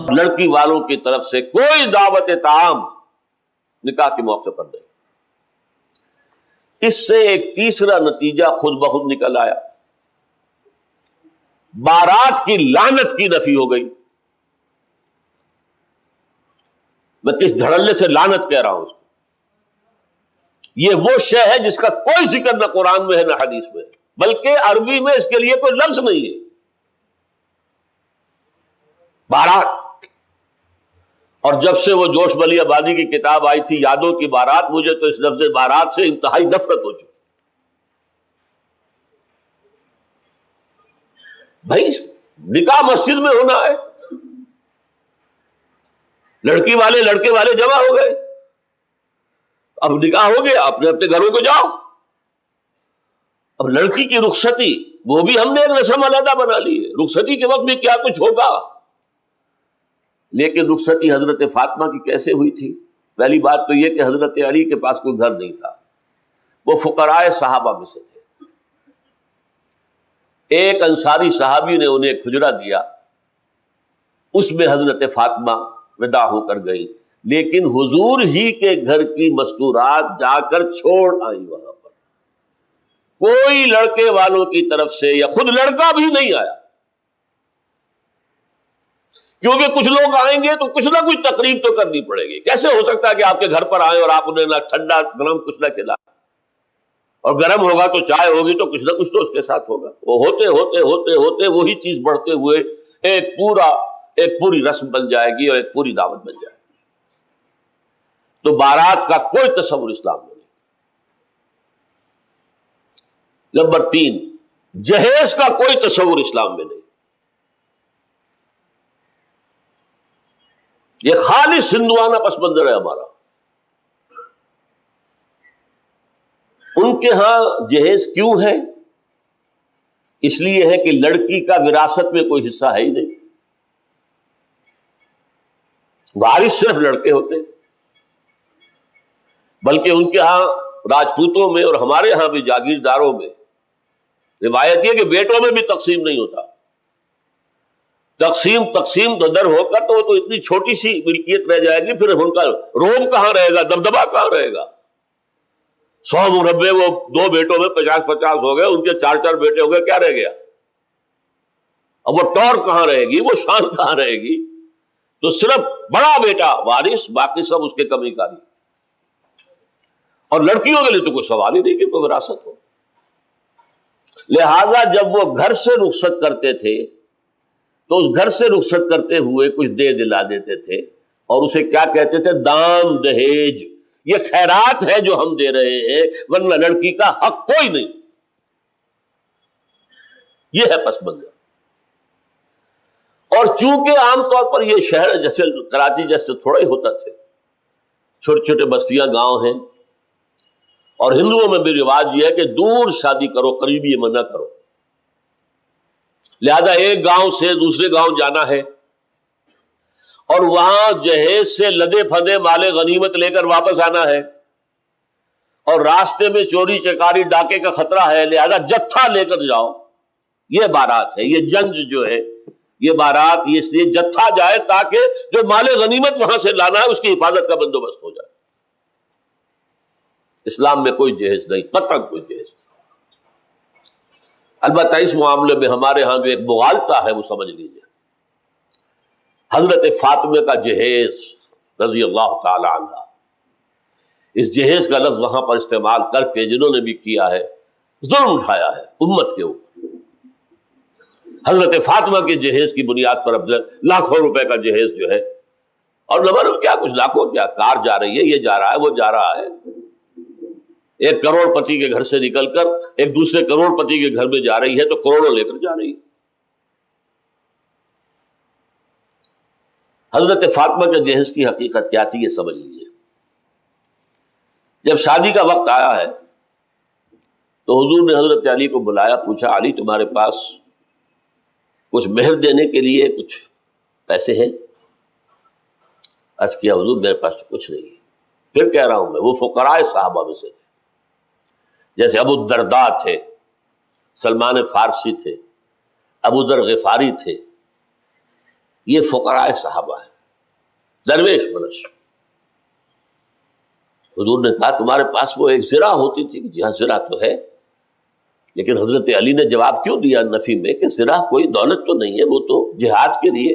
لڑکی والوں کی طرف سے کوئی دعوت طعام نکاح کے موقع پر نہیں۔ اس سے ایک تیسرا نتیجہ خود بخود نکل آیا، بارات کی لعنت کی نفی ہو گئی۔ میں کس دھڑلے سے لعنت کہہ رہا ہوں اس کو، یہ وہ شے ہے جس کا کوئی ذکر نہ قرآن میں ہے نہ حدیث میں ہے، بلکہ عربی میں اس کے لیے کوئی لفظ نہیں ہے۔ بارات، اور جب سے وہ جوش بلی آبادی کی کتاب آئی تھی یادوں کی بارات، مجھے تو اس لفظ بارات سے انتہائی نفرت ہو چکی۔ بھائی نکاح مسجد میں ہونا ہے، لڑکی والے لڑکے والے جمع ہو گئے، اب نکاح ہو گیا، اپنے اپنے گھروں کو جاؤ۔ اب لڑکی کی رخصتی وہ بھی ہم نے ایک رسم علیحدہ بنا لی ہے، رخصتی کے وقت بھی کیا کچھ ہوگا۔ لیکن رخصتی حضرت فاطمہ کی کیسے ہوئی تھی؟ پہلی بات تو یہ کہ حضرت علی کے پاس کوئی گھر نہیں تھا، وہ فقراء صحابہ میں سے تھے۔ ایک انصاری صحابی نے انہیں ایک حجرہ دیا، اس میں حضرت فاطمہ ودا ہو کر گئی، لیکن حضور ہی کے گھر کی مستورات جا کر چھوڑ آئی وہاں پر۔ کوئی لڑکے والوں کی طرف سے یا خود لڑکا بھی نہیں آیا، کیونکہ کچھ لوگ آئیں گے تو کچھ نہ کچھ تقریب تو کرنی پڑے گی۔ کیسے ہو سکتا ہے کہ آپ کے گھر پر آئیں اور آپ انہیں نہ ٹھنڈا گرم کچھ نہ کھلائیں، اور گرم ہوگا تو چائے ہوگی تو کچھ نہ کچھ تو اس کے ساتھ ہوگا۔ وہ ہوتے ہوتے ہوتے ہوتے وہی چیز بڑھتے ہوئے ایک پوری رسم بن جائے گی اور ایک پوری دعوت بن جائے گی۔ تو بارات کا کوئی تصور اسلام میں نہیں۔ نمبر 3، جہیز کا کوئی تصور اسلام میں نہیں۔ یہ خالص ہندوانہ پس منظر ہے ہمارا۔ ان کے ہاں جہیز کیوں ہے؟ اس لیے ہے کہ لڑکی کا وراثت میں کوئی حصہ ہے ہی نہیں، وارث صرف لڑکے ہوتے، بلکہ ان کے ہاں راجپوتوں میں اور ہمارے ہاں بھی جاگیرداروں میں روایت یہ کہ بیٹوں میں بھی تقسیم نہیں ہوتا۔ تقسیم تو در ہو کر تو وہ تو اتنی چھوٹی سی ملکیت رہ جائے گی، پھر ان کا روب کہاں رہے گا، دبدبا کہاں رہے گا۔ 100 مربع وہ 2 بیٹوں میں 50-50 ہو گئے، ان کے 4 بیٹے ہو گئے، کیا رہ گیا؟ اب وہ ٹور کہاں رہے گی، وہ شان کہاں رہے گی؟ تو صرف بڑا بیٹا وارث، باقی سب اس کے کمی کاری۔ اور لڑکیوں کے لیے تو کوئی سوال ہی نہیں کہ کوئی وراثت ہو۔ لہذا جب وہ گھر سے رخصت کرتے تھے تو اس گھر سے رخصت کرتے ہوئے کچھ دے دلا دیتے تھے، اور اسے کیا کہتے تھے؟ دان دہیج، یہ خیرات ہے جو ہم دے رہے ہیں، ورنہ لڑکی کا حق کوئی نہیں۔ یہ ہے پس منظر۔ اور چونکہ عام طور پر یہ شہر جیسے کراچی جیسے تھوڑا ہی ہوتا تھے، چھوٹے چھوٹے بستیاں گاؤں ہیں، اور ہندوؤں میں بھی رواج یہ ہے کہ دور شادی کرو، قریبی میں نہ کرو۔ لہذا ایک گاؤں سے دوسرے گاؤں جانا ہے اور وہاں جہیز سے لدے پھدے مال غنیمت لے کر واپس آنا ہے، اور راستے میں چوری چکاری ڈاکے کا خطرہ ہے، لہذا جتھا لے کر جاؤ۔ یہ بارات ہے، یہ جنج جو ہے، یہ بارات یہ اس لیے جتھا جائے تاکہ جو مال غنیمت وہاں سے لانا ہے اس کی حفاظت کا بندوبست ہو جائے۔ اسلام میں کوئی جہیز نہیں، قطعاً کوئی جہیز نہیں۔ البتہ اس معاملے میں ہمارے ہاں جو ایک مغالطہ ہے وہ سمجھ لیجیے۔ حضرت فاطمہ کا جہیز رضی اللہ تعالی عنہ، اس جہیز کا لفظ وہاں پر استعمال کر کے جنہوں نے بھی کیا ہے ظلم اٹھایا ہے امت کے اوپر۔ حضرت فاطمہ کے جہیز کی بنیاد پر اب لاکھوں روپے کا جہیز جو ہے، اور نہ معلوم کیا کچھ لاکھوں، کیا کار جا رہی ہے، یہ جا رہا ہے، وہ جا رہا ہے۔ ایک کروڑ پتی کے گھر سے نکل کر ایک دوسرے کروڑ پتی کے گھر میں جا رہی ہے تو کروڑوں لے کر جا رہی ہے۔ حضرت فاطمہ کے جہیز کی حقیقت کیا تھی یہ سمجھ لیجیے۔ جب شادی کا وقت آیا ہے تو حضور نے حضرت علی کو بلایا، پوچھا علی تمہارے پاس کچھ مہر دینے کے لیے کچھ پیسے ہیں؟ عرض کیا حضور میرے پاس کچھ نہیں ہے۔ پھر کہہ رہا ہوں میں وہ فقراء صحابہ میں سے تھے، جیسے ابو الدرداء تھے، سلمان فارسی تھے، ابو ذر غفاری تھے، یہ فقراء صحابہ ہے، درویش منش۔ حضور نے کہا تمہارے پاس وہ ایک زرہ ہوتی تھی، جی ہاں زرہ تو ہے، لیکن حضرت علی نے جواب کیوں دیا نفی میں کہ زرہ کوئی دولت تو نہیں ہے، وہ تو جہاد کے لیے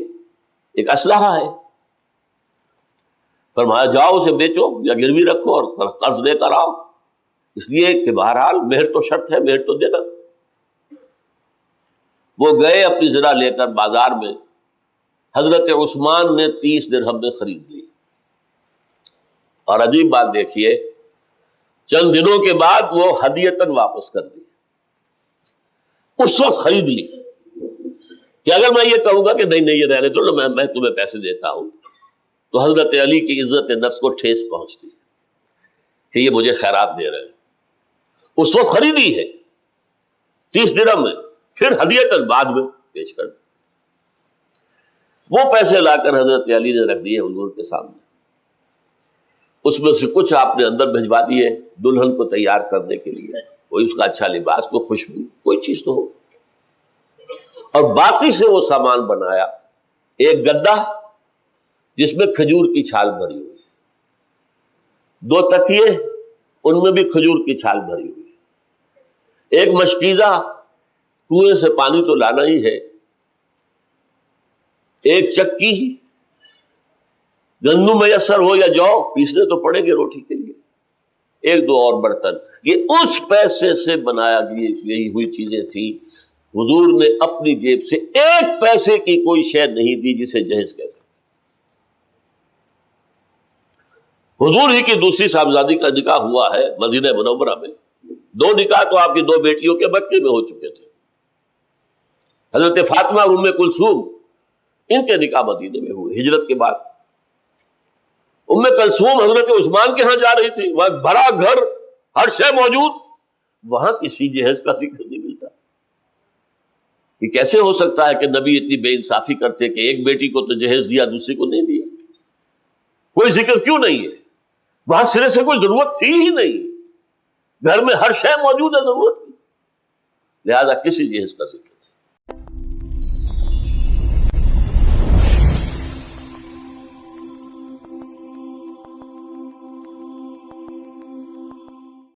ایک اسلحہ ہے۔ فرمایا جاؤ اسے بیچو یا گروی رکھو اور قرض لے کر آؤ، اس لیے کہ بہرحال مہر تو شرط ہے، مہر تو دینا۔ وہ گئے اپنی زرہ لے کر بازار میں، حضرت عثمان نے 30 درہم میں خرید لی۔ اور عجیب بات دیکھیے، چند دنوں کے بعد وہ ہدیتاً واپس کر دی۔ اس وقت خرید لی کہ اگر میں یہ کہوں گا کہ نہیں یہ رہنے دو، میں تمہیں پیسے دیتا ہوں، تو حضرت علی کی عزت نفس کو ٹھیس پہنچتی کہ یہ مجھے خیرات دے رہے ہیں۔ اس وقت خریدی ہے 30 درہم میں، پھر ہدیتاً بعد میں پیش کر دی۔ وہ پیسے لا کر حضرت علی نے رکھ دیے حضور کے سامنے، اس میں سے کچھ آپ نے اندر بھجوا دیے دلہن کو تیار کرنے کے لیے، کوئی اس کا اچھا لباس، کوئی خوشبو، کوئی چیز تو ہو، اور باقی سے وہ سامان بنایا۔ ایک گدا جس میں کھجور کی چھال بھری ہوئی، 2 تکیے ان میں بھی کھجور کی چھال بھری ہوئی، ایک مشکیزہ، کنویں سے پانی تو لانا ہی ہے، ایک چکی، گندم میسر ہو یا جو پیسنے تو پڑیں گے روٹی کے لیے، 1-2 اور برتن۔ یہ اس پیسے سے بنایا گئی ہوئی چیزیں تھیں۔ حضور نے اپنی جیب سے 1 پیسے کی کوئی شے نہیں دی جسے جہیز کہہ سکتے۔ حضور ہی کی دوسری صاحبزادی کا نکاح ہوا ہے مدینہ منورہ میں، 2 نکاح تو آپ کی 2 بیٹیوں کے بچے میں ہو چکے تھے، حضرت فاطمہ اور ام کلثوم، ان کے نکاح مدینے میں ہوئے ہجرت کے بعد۔ ام کلثوم حضرت عثمان کے ہاں جا رہی تھی، وہاں بھرا گھر، ہر شے موجود، وہاں کسی جہیز کا ذکر نہیں ملتا۔ یہ کیسے ہو سکتا ہے کہ نبی اتنی بے انصافی کرتے کہ ایک بیٹی کو تو جہیز دیا دوسری کو نہیں دیا؟ کوئی ذکر کیوں نہیں ہے؟ وہاں سرے سے کوئی ضرورت تھی ہی نہیں، گھر میں ہر شے موجود ہے ضرورت کی، لہذا کسی جہیز کا ذکر